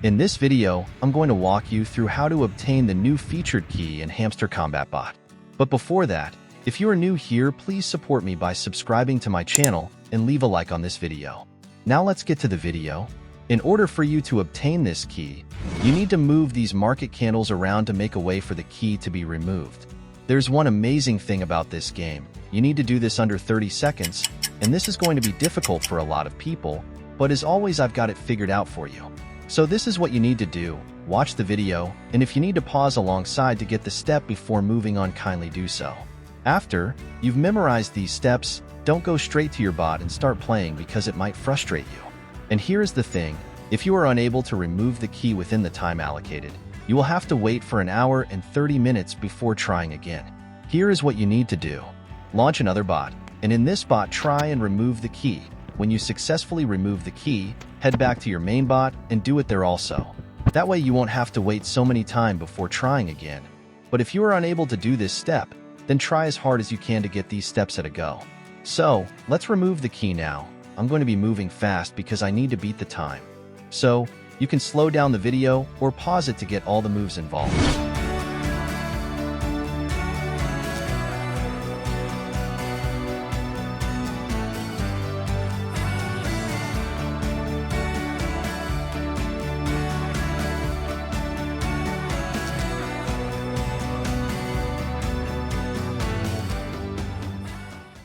In this video, I'm going to walk you through how to obtain the new featured key in Hamster Kombat Bot. But before that, if you are new here, please support me by subscribing to my channel and leave a like on this video. Now let's get to the video. In order for you to obtain this key, you need to move these market candles around to make a way for the key to be removed. There's one amazing thing about this game. You need to do this under 30 seconds, and this is going to be difficult for a lot of people, but as always, I've got it figured out for you. So this is what you need to do. Watch the video, and if you need to pause alongside to get the step before moving on, kindly do so. After you've memorized these steps, don't go straight to your bot and start playing because it might frustrate you. And here is the thing, if you are unable to remove the key within the time allocated, you will have to wait for an hour and 30 minutes before trying again. Here is what you need to do. Launch another bot, and in this bot try and remove the key. When you successfully remove the key, head back to your main bot and do it there also. That way you won't have to wait so many times before trying again. But if you are unable to do this step, then try as hard as you can to get these steps at a go. So, let's remove the key now. I'm going to be moving fast because I need to beat the time. So, you can slow down the video or pause it to get all the moves involved.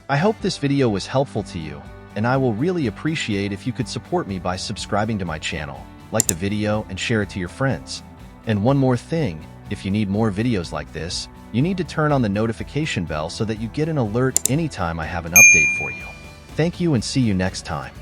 I hope this video was helpful to you, and I will really appreciate if you could support me by subscribing to my channel, like the video, and share it to your friends. And one more thing, if you need more videos like this, you need to turn on the notification bell so that you get an alert anytime I have an update for you. Thank you and see you next time.